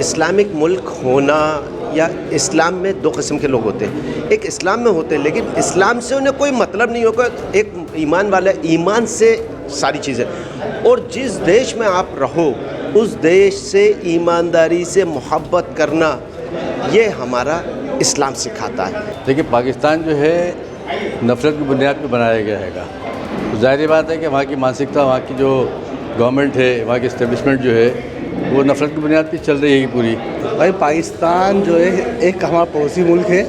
Islamic मुल्क होना या इस्लाम में दो किस्म के लोग होते हैं। एक इस्लाम में होते हैं लेकिन इस्लाम से उन्हें कोई मतलब नहीं होगा। एक ईमान वाला ईमान से सारी चीज़ें, और जिस देश में आप रहो उस देश से ईमानदारी से मोहब्बत करना, ये हमारा इस्लाम सिखाता है। देखिए, पाकिस्तान जो है नफ़रत की बुनियाद पर बनाया गया हैगा। तो ज़ाहिर बात है कि वहाँ की मानसिकता, वहाँ की जो गवर्नमेंट है, वहाँ की इस्टेब्लिशमेंट जो है वो नफ़रत की बुनियाद पर चल रही है पूरी। भाई पाकिस्तान जो है एक हमारा पड़ोसी मुल्क है,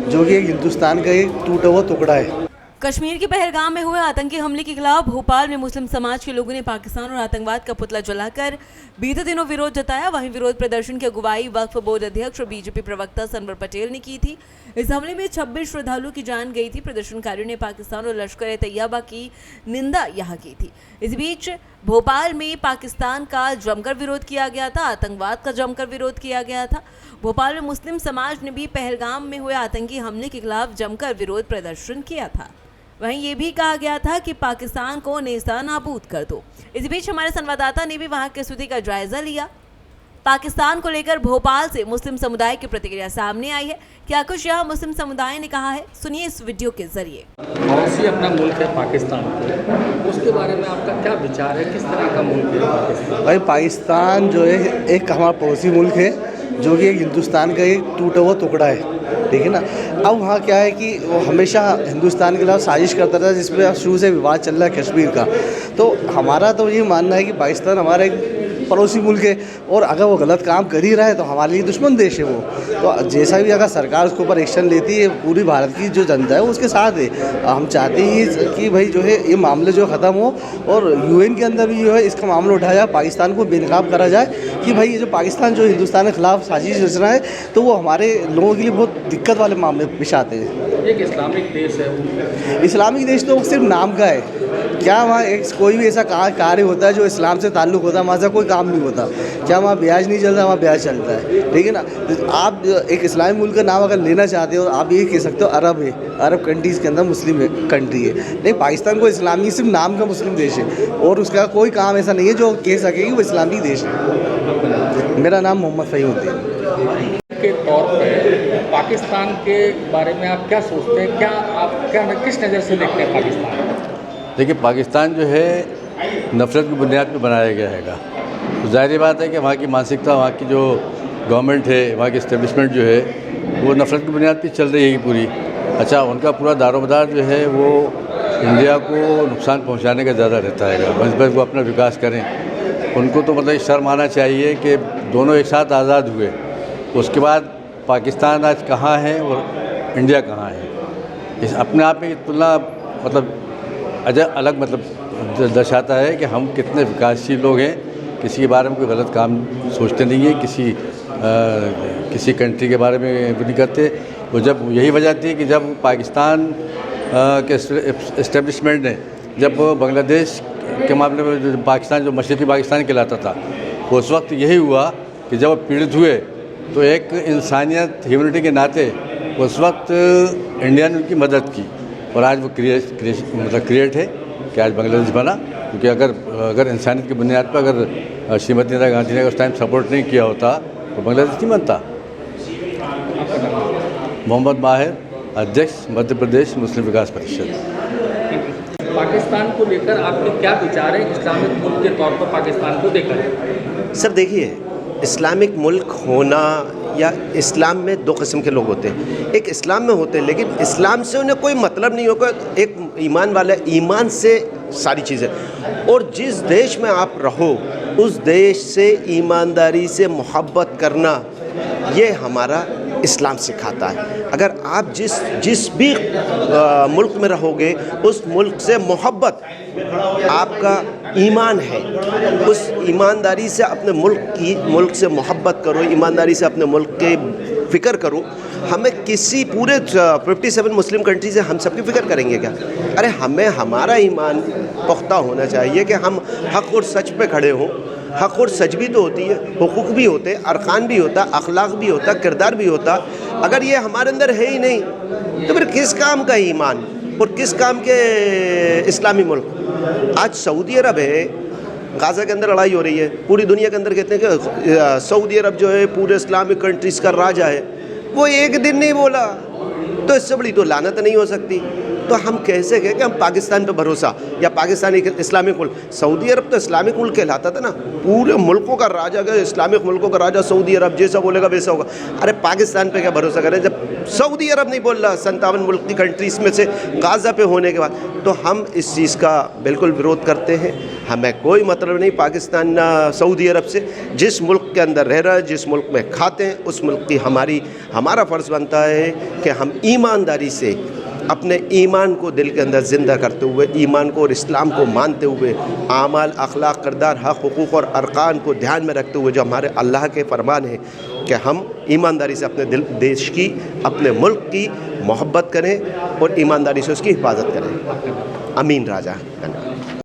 जो कि एक हिंदुस्तान का एक टूटा हुआ टुकड़ा है। कश्मीर के पहलगाम में हुए आतंकी हमले के खिलाफ भोपाल में मुस्लिम समाज के लोगों ने पाकिस्तान और आतंकवाद का पुतला जलाकर बीते दिनों विरोध जताया। वहीं विरोध प्रदर्शन की अगुवाई वक्फ बोर्ड अध्यक्ष और बीजेपी प्रवक्ता सनवर पटेल ने की थी। इस हमले में 26 श्रद्धालुओं की जान गई थी। प्रदर्शनकारियों ने पाकिस्तान और लश्कर तैयबा की निंदा यहाँ की थी। इस बीच भोपाल में पाकिस्तान का जमकर विरोध किया गया था, आतंकवाद का जमकर विरोध किया गया था। भोपाल में मुस्लिम समाज ने भी पहलगाम में हुए आतंकी हमले के खिलाफ जमकर विरोध प्रदर्शन किया था। वहीं ये भी कहा गया था कि पाकिस्तान को नेस्ता नाबूद कर दो। इस बीच हमारे संवाददाता ने भी वहां की स्थिति का जायजा लिया। पाकिस्तान को लेकर भोपाल से मुस्लिम समुदाय की प्रतिक्रिया सामने आई है। क्या कुछ यहाँ मुस्लिम समुदाय ने कहा है, सुनिए इस वीडियो के जरिए। पड़ोसी अपना मुल्क है पाकिस्तान को, उसके बारे में आपका क्या विचार है? किस तरह का मुल्क है पाकिस्तान? भाई पाकिस्तान जो है एक हमारा पड़ोसी मुल्क है, जो कि एक हिंदुस्तान का एक टूटा हुआ टुकड़ा है, ठीक है ना। अब वहाँ क्या है कि वो हमेशा हिंदुस्तान के खिलाफ साजिश करता था, जिसमें शुरू से विवाद चल रहा है कश्मीर का। तो हमारा तो ये मानना है कि पाकिस्तान हमारा एक पड़ोसी मुल्क है, और अगर वो गलत काम कर ही रहा है तो हमारे लिए दुश्मन देश है वो। तो जैसा भी अगर सरकार उसके ऊपर एक्शन लेती है, पूरी भारत की जो जनता है वो उसके साथ है। हम चाहते हैं कि भाई जो है ये मामले जो ख़त्म हो, और यूएन के अंदर भी जो है इसका मामला उठाया जाए, पाकिस्तान को बेनकाब करा जाए कि भाई ये जो पाकिस्तान जो हिंदुस्तान के खिलाफ साजिश रच रहा है, तो वो हमारे लोगों के लिए बहुत दिक्कत वाले मामले पेश आते हैं। एक इस्लामिक देश है, इस्लामिक देश तो सिर्फ नाम का है। क्या वहाँ एक कोई भी ऐसा कार्य होता है जो इस्लाम से ताल्लुक़ होता है? वहाँ से कोई काम नहीं होता। क्या वहाँ ब्याज नहीं चलता? वहाँ ब्याज चलता है, ठीक है ना। तो आप एक इस्लामी मुल्क का नाम अगर लेना चाहते हो, आप ये कह सकते हो अरब है, अरब कंट्रीज़ के अंदर मुस्लिम कंट्री है। नहीं, पाकिस्तान को इस्लामी सिर्फ नाम का मुस्लिम देश है, और उसका कोई काम ऐसा नहीं है जो कह सके कि वो इस्लामी देश है। मेरा नाम मोहम्मद फ़हीमुद्दीन के तौर पर पाकिस्तान के बारे में आप क्या सोचते हैं? क्या किस नज़र से देखते हैं पाकिस्तान? देखिए, पाकिस्तान जो है नफ़रत की बुनियाद पर बनाया गया हैगा। तो ज़ाहिर बात है कि वहाँ की मानसिकता, वहाँ की जो गवर्नमेंट है, वहाँ की इस्टेब्लिशमेंट जो है वो नफ़रत की बुनियाद पर चल रही है पूरी। अच्छा, उनका पूरा दारोमदार जो है वो इंडिया को नुकसान पहुँचाने का ज़्यादा रहता है। बस वो अपना विकास करें। उनको तो मतलब शर्म आना चाहिए कि दोनों एक साथ आज़ाद हुए, उसके बाद पाकिस्तान आज कहाँ है और इंडिया कहाँ है। इस अपने आप में तुलना मतलब अलग मतलब दर्शाता है कि हम कितने विकासशील लोग हैं। किसी के बारे में कोई गलत काम सोचते नहीं है, किसी कंट्री के बारे में नहीं करते। वो जब यही वजह थी कि जब पाकिस्तान के इस्टेब्लिशमेंट ने जब बांग्लादेश के मामले में पाकिस्तान जो मशरक़ी पाकिस्तान कहलाता था, उस वक्त यही हुआ कि जब वो पीड़ित हुए तो एक इंसानियत, ह्यूमनिटी के नाते उस वक्त इंडिया ने उनकी मदद की, और आज वो क्रिएट है कि आज बांग्लादेश बना। क्योंकि अगर इंसानियत की बुनियाद पर अगर श्रीमती इंदिरा गांधी ने उस टाइम सपोर्ट नहीं किया होता तो बांग्लादेश नहीं बनता। मोहम्मद माहिर, अध्यक्ष मध्य प्रदेश मुस्लिम विकास परिषद। पाकिस्तान को लेकर आपके क्या विचार हैं इस्लामिक मुल्क के तौर पर पाकिस्तान को लेकर? सर देखिए, इस्लामिक मुल्क होना या इस्लाम में दो किस्म के लोग होते हैं। एक इस्लाम में होते हैं लेकिन इस्लाम से उन्हें कोई मतलब नहीं होगा। एक ईमान वाला ईमान से सारी चीज़ें, और जिस देश में आप रहो उस देश से ईमानदारी से मोहब्बत करना, ये हमारा इस्लाम सिखाता है। अगर आप जिस भी मुल्क में रहोगे उस मुल्क से मोहब्बत आपका ईमान है। उस ईमानदारी से अपने मुल्क से मोहब्बत करो, ईमानदारी से अपने मुल्क के फ़िक्र करो। हमें किसी पूरे 57 मुस्लिम कंट्री से हम सबकी फ़िक्र करेंगे क्या? अरे हमें हमारा ईमान पुख्ता होना चाहिए कि हम हक़ और सच पे खड़े हों। हक़ और सच भी तो होती है, हुकूक भी होते, अरकान भी होता, अखलाक भी होता, किरदार भी होता। अगर ये हमारे अंदर है ही नहीं तो फिर किस काम का ईमान और किस काम के इस्लामी मुल्क? आज सऊदी अरब है, गाज़ा के अंदर लड़ाई हो रही है, पूरी दुनिया के अंदर कहते हैं कि सऊदी अरब जो है पूरे इस्लामिक कंट्रीज़ का राजा है, वो एक दिन नहीं बोला, तो इससे बड़ी तो लानत नहीं हो सकती। तो हम कैसे कहें कि हम पाकिस्तान पे भरोसा या पाकिस्तान एक इस्लामिक मुल्क, सऊदी अरब तो इस्लामिक मुल्क कहलाता था ना, पूरे मुल्कों का राजा, अगर इस्लामिक मुल्कों का राजा सऊदी अरब, जैसा बोलेगा वैसा होगा। अरे पाकिस्तान पे क्या भरोसा करें जब सऊदी अरब नहीं बोल रहा 57 मुल्क की कंट्रीज़ में से गाज़ा पे होने के बाद। तो हम इस चीज़ का बिल्कुल विरोध करते हैं। हमें कोई मतलब नहीं पाकिस्तान सऊदी अरब से, जिस मुल्क के अंदर रह रहा है, जिस मुल्क में खाते हैं, उस मुल्क की हमारा फ़र्ज़ बनता है कि हम ईमानदारी से अपने ईमान को दिल के अंदर ज़िंदा करते हुए, ईमान को और इस्लाम को मानते हुए, आमाल, अखलाक, किरदार, हक़, हुकूक़ और अरकान को ध्यान में रखते हुए जो हमारे अल्लाह के फरमान हैं कि हम ईमानदारी से अपने देश की, अपने मुल्क की मोहब्बत करें और ईमानदारी से उसकी हिफाजत करें। अमीन राजा।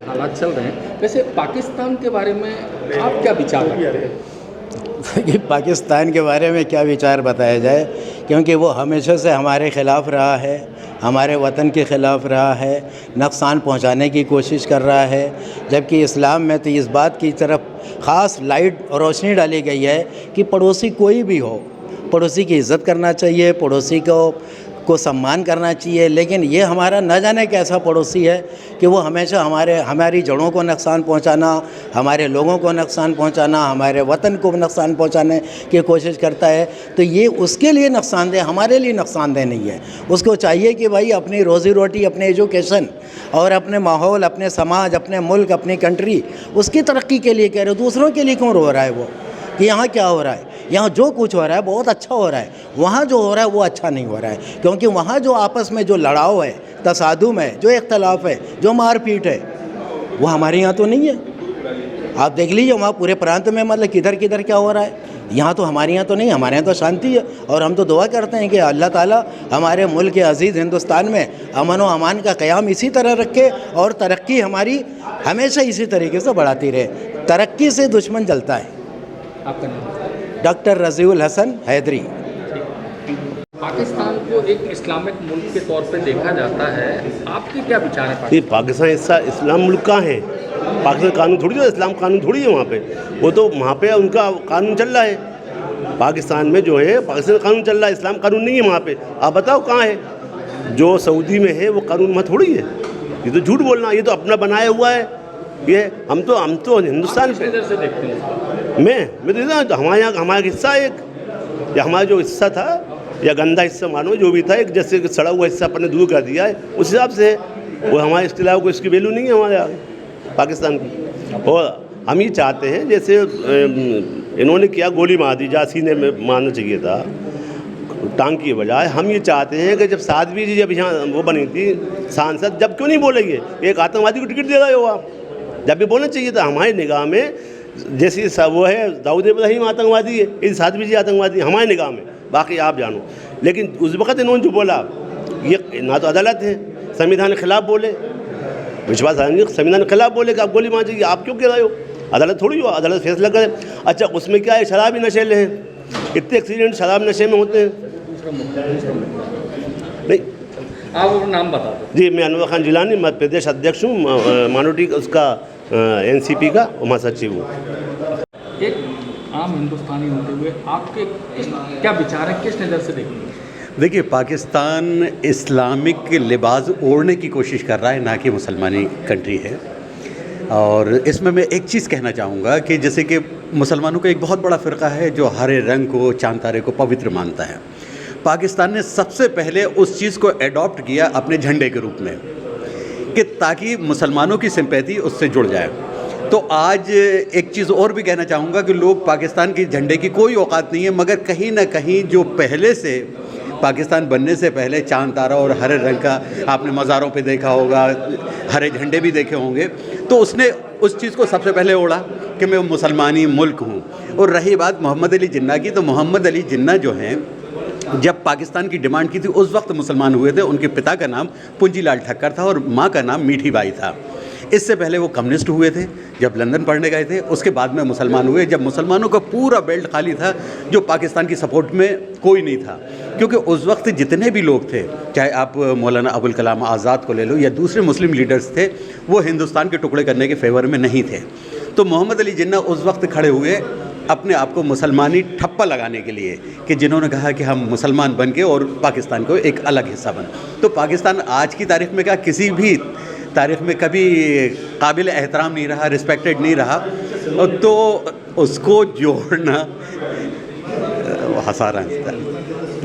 हालात चल रहे हैं, वैसे पाकिस्तान के बारे में आप क्या विचार रखते हैं? कि पाकिस्तान के बारे में क्या विचार बताया जाए, क्योंकि वो हमेशा से हमारे ख़िलाफ़ रहा है, हमारे वतन के ख़िलाफ़ रहा है, नुकसान पहुंचाने की कोशिश कर रहा है। जबकि इस्लाम में तो इस बात की तरफ ख़ास लाइट और रोशनी डाली गई है कि पड़ोसी कोई भी हो, पड़ोसी की इज़्ज़त करना चाहिए, पड़ोसी को सम्मान करना चाहिए। लेकिन ये हमारा न जाने कैसा पड़ोसी है कि वो हमेशा हमारी जड़ों को नुकसान पहुंचाना, हमारे लोगों को नुकसान पहुंचाना, हमारे वतन को नुकसान पहुंचाने की कोशिश करता है। तो ये उसके लिए नुकसानदेह, हमारे लिए नुकसानदेह नहीं है। उसको चाहिए कि भाई अपनी रोज़ी रोटी, अपने एजुकेशन और अपने माहौल, अपने समाज, अपने मुल्क, अपनी कंट्री, उसकी तरक्की के लिए कह रहे हो। दूसरों के लिए क्यों रो रहा है वो कि यहाँ क्या हो रहा है? यहाँ जो कुछ हो रहा है बहुत अच्छा हो रहा है, वहाँ जो हो रहा है वो अच्छा नहीं हो रहा है। क्योंकि वहाँ जो आपस में जो लड़ाव है, तसादुम है, जो इख्तलाफ है, जो मारपीट है, वो हमारे यहाँ तो नहीं है। आप देख लीजिए वहाँ पूरे प्रांत में मतलब किधर किधर क्या हो रहा है। यहाँ तो हमारे यहाँ तो नहीं, हमारे यहाँ तो शांति है। और हम तो दुआ करते हैं कि अल्लाह ताला हमारे मुल्क के अजीज़ हिंदुस्तान में अमन व अमान का क़याम इसी तरह रखे और तरक्की हमारी हमेशा इसी तरीके से बढ़ाती रहे। तरक्की से दुश्मन जलता है। आपका नाम? डॉक्टर रज़ीउल हसन हैदरी। पाकिस्तान को एक इस्लामिक मुल्क के तौर पे देखा जाता है, आपके क्या विचार है? ये पाकिस्तान हिस्सा इस्लाम मुल्क का है। पाकिस्तान कानून थोड़ी है, इस्लाम कानून थोड़ी है वहाँ पे। वो तो वहाँ पे उनका कानून चल रहा है। पाकिस्तान में जो है पाकिस्तान कानून चल रहा है, इस्लाम कानून नहीं है वहाँ पे। आप बताओ कहाँ है? जो सऊदी में है वो कानून वहाँ थोड़ी है। ये तो झूठ बोलना, ये तो अपना बनाया हुआ है। ये हम तो हिंदुस्तान पे से देखते हैं। मैं तो हमारे यहाँ हमारा हिस्सा एक, या हमारा जो हिस्सा था या गंदा हिस्सा मानो जो भी था, एक जैसे सड़ा हुआ हिस्सा अपने दूर कर दिया है, उस हिसाब से वो हमारे इस्तिलाह को इसकी वैल्यू नहीं है हमारे यहाँ पाकिस्तान की। और हम ये चाहते हैं जैसे इन्होंने किया, गोली मार दी, जहाँ सीने में मारना चाहिए था टांग की बजाय। हम ये चाहते हैं कि जब साध्वी जी जब यहाँ वो बनी थी सांसद, जब क्यों नहीं बोलेंगे? एक आतंकवादी को टिकट दे रहे हो आप, जब भी बोलना चाहिए था। हमारी निगाह में जैसे सब वो है दाऊद इब्राहिम आतंकवादी है, ये साध्वी जी आतंकवादी हमारी निगाह में, बाकी आप जानो। लेकिन उस वक़्त इन्होंने जो बोला, ये ना तो अदालत है, संविधान के खिलाफ बोले, विश्वास संविधान के खिलाफ बोले कि आप गोली मार चाहिए, आप क्यों कह रहे हो? अदालत थोड़ी हो, अदालत फैसला करे। अच्छा उसमें क्या है, शराबी नशे हैं, इतने एक्सीडेंट शराब नशे में होते हैं। नहीं, आप अपना नाम बता दो। जी, मैं अनवर खान जिलानी, मध्य प्रदेश अध्यक्ष हूँ, माइनॉरिटी उसका एनसीपी का महासचिव हूँ। एक आम हिंदुस्तानी होते हुए आपके क्या विचार है, किस नज़र से देखेंगे? देखिए, पाकिस्तान इस्लामिक लिबास ओढ़ने की कोशिश कर रहा है, ना कि मुसलमानी कंट्री है। और इसमें मैं एक चीज़ कहना चाहूँगा कि जैसे कि मुसलमानों का एक बहुत बड़ा फ़िरका है जो हरे रंग को, चांद तारे को पवित्र मानता है। पाकिस्तान ने सबसे पहले उस चीज़ को एडॉप्ट किया अपने झंडे के रूप में, कि ताकि मुसलमानों की सिंपैथी उससे जुड़ जाए। तो आज एक चीज़ और भी कहना चाहूँगा कि लोग पाकिस्तान के झंडे की कोई औकात नहीं है, मगर कहीं ना कहीं जो पहले से पाकिस्तान बनने से पहले चांद तारा और हरे रंग का आपने मज़ारों पे देखा होगा, हरे झंडे भी देखे होंगे, तो उसने उस चीज़ को सबसे पहले ओढ़ा कि मैं मुसलमानी मुल्क हूँ। और रही बात मोहम्मद अली जिन्ना की, तो मोहम्मद अली जिन्ना जो हैं, जब पाकिस्तान की डिमांड की थी उस वक्त मुसलमान हुए थे। उनके पिता का नाम पुंजीलाल ठक्कर था और माँ का नाम मीठी बाई था। इससे पहले वो कम्युनिस्ट हुए थे, जब लंदन पढ़ने गए थे। उसके बाद में मुसलमान हुए, जब मुसलमानों का पूरा बेल्ट खाली था, जो पाकिस्तान की सपोर्ट में कोई नहीं था। क्योंकि उस वक्त जितने भी लोग थे, चाहे आप मौलाना अबुल कलाम आज़ाद को ले लो या दूसरे मुस्लिम लीडर्स थे, वो हिंदुस्तान के टुकड़े करने के फेवर में नहीं थे। तो मोहम्मद अली जिन्ना उस वक्त खड़े हुए अपने आप को मुसलमानी ठप्पा लगाने के लिए, कि जिन्होंने कहा कि हम मुसलमान बन के और पाकिस्तान को एक अलग हिस्सा बन। तो पाकिस्तान आज की तारीख़ में क्या किसी भी तारीख़ में कभी काबिल एहतराम नहीं रहा, रिस्पेक्टेड नहीं रहा, तो उसको जोड़ना हंसा रहा है,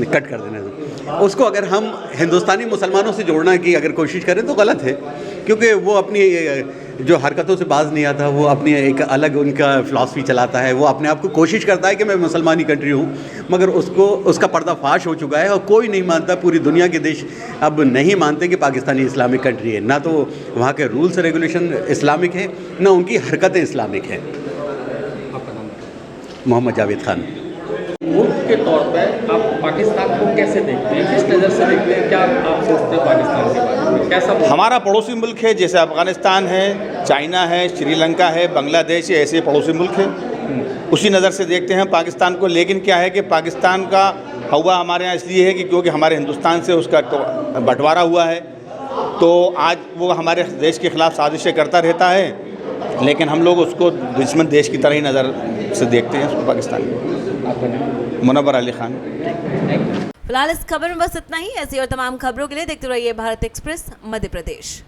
कट कर देने दो उसको। अगर हम हिंदुस्तानी मुसलमानों से जोड़ना की अगर कोशिश करें तो गलत है, क्योंकि वो अपनी जो हरकतों से बाज नहीं आता, वो अपनी एक अलग उनका फ़िलासफ़ी चलाता है, वो अपने आप को कोशिश करता है कि मैं मुसलमानी कंट्री हूँ, मगर उसका पर्दाफाश हो चुका है और कोई नहीं मानता, पूरी दुनिया के देश अब नहीं मानते कि पाकिस्तानी इस्लामिक कंट्री है। ना तो वहाँ के रूल्स रेगुलेशन इस्लामिक हैं, ना उनकी हरकतें इस्लामिक हैं। मोहम्मद जावेद खान। मुल्क के तौर पर आप पाकिस्तान को कैसे देखते हैं, किस नज़र से देखते हैं, क्या आप सोचते हैं पाकिस्तान के बारे में, कैसा? हमारा पड़ोसी मुल्क है, जैसे अफ़गानिस्तान है, चाइना है, श्रीलंका है, बांग्लादेश है, ऐसे पड़ोसी मुल्क है, उसी नज़र से देखते हैं पाकिस्तान को। लेकिन क्या है कि पाकिस्तान का हवा हमारे यहाँ इसलिए है कि क्योंकि हमारे हिंदुस्तान से उसका बंटवारा हुआ है, तो आज वो हमारे देश के ख़िलाफ़ साजिशें करता रहता है, लेकिन हम लोग उसको दुश्मन देश की तरह ही नज़र से देखते हैं उसको, पाकिस्तान को। मुनव्वर अली खान। फिलहाल इस खबर में बस इतना ही। ऐसी और तमाम खबरों के लिए देखते रहिए भारत एक्सप्रेस मध्य प्रदेश।